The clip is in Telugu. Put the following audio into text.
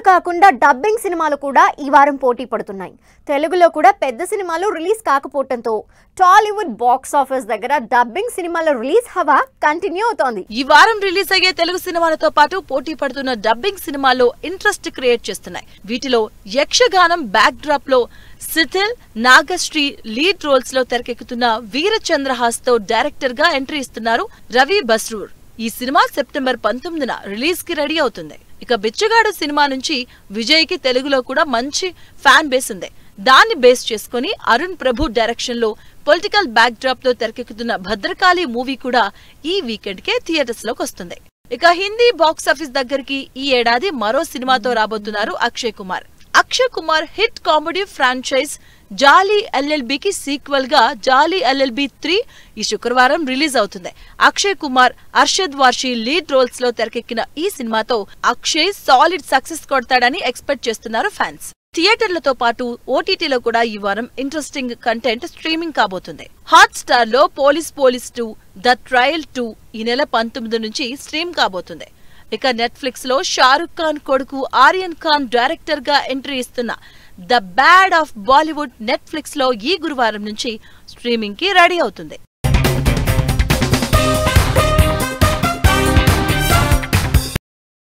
కాకుండా డబ్బింగ్ సినిమాలు కూడా ఈ వారం పోటీ పడుతున్నాయి. తెలుగులో కూడా పెద్ద సినిమాలు రిలీజ్ కాకపోవడంతో టాలీవుడ్ బాక్స్ ఆఫీస్ దగ్గర డబ్బింగ్ సినిమాల రిలీజ్ హవా కంటిన్యూ అవుతోంది. ఈ వారం రిలీజ్ అయ్యే తెలుగు సినిమాలతో పాటు పోటీ పడుతున్న డబ్బింగ్ సినిమాల్లో ఇంట్రెస్ట్ క్రియేట్ చేస్తున్నాయి. వీటిలో యక్షగానం బ్యాక్ డ్రాప్ లో సిథిల్, నాగశ్రీ లీడ్ రోల్స్ లో తెరకెక్కుతున్న వీరచంద్రహాస్ తో డైరెక్టర్ గా ఎంట్రీ ఇస్తున్నారు రవి బస్రూర్. ఈ సినిమా సెప్టెంబర్ 19న రిలీజ్ కి రెడీ అవుతుంది. ఇక బిచ్చగాడు సినిమా నుంచి విజయ్ కి తెలుగులో కూడా మంచి ఫ్యాన్ బేస్ ఉంది. దాన్ని బేస్ చేసుకుని అరుణ్ ప్రభు డైరెక్షన్ లో పొలిటికల్ బ్యాక్ డ్రాప్ లో తెరకెక్కుతున్న భద్రకాళి మూవీ కూడా ఈ వీకెండ్ కే థియేటర్స్ లోకి వస్తుంది. ఇక హిందీ బాక్స్ ఆఫీస్ దగ్గరికి ఈ ఏడాది మరో సినిమాతో రాబోతున్నారు Akshay Kumar. Akshay Kumar hit comedy franchise Jolly ఎల్ఎల్బికి సీక్వెల్ గా జాలీ ఎల్ఎల్బి 3 ఈ శుక్రవారం రిలీజ్ అవుతుంది. అక్షయ్ కుమార్, అర్షద్ వార్షి లీడ్ రోల్స్ లో తెరకెక్కిన ఈ సినిమాతో అక్షయ్ సాలిడ్ సక్సెస్ కొడతాడని ఎక్స్పెక్ట్ చేస్తున్నారు ఫ్యాన్స్. థియేటర్లతో పాటు ఓటీటీలో కూడా ఈ వారం ఇంట్రెస్టింగ్ కంటెంట్ స్ట్రీమింగ్ కాబోతుంది. హాట్ స్టార్ లో పోలీస్ 2, ద ట్రయల్ 2 ఈ నెల 19 నుంచి స్ట్రీమ్ కాబోతుంది. ఇక నెట్ఫ్లిక్స్ లో షారుఖ్ ఖాన్ కొడుకు ఆర్యన్ ఖాన్ డైరెక్టర్ గా ఎంట్రీ ఇస్తున్న the bad of Bollywood Netflix లో ఈ గురువారం నుంచి స్ట్రీమింగ్ కి రెడీ అవుతుంది.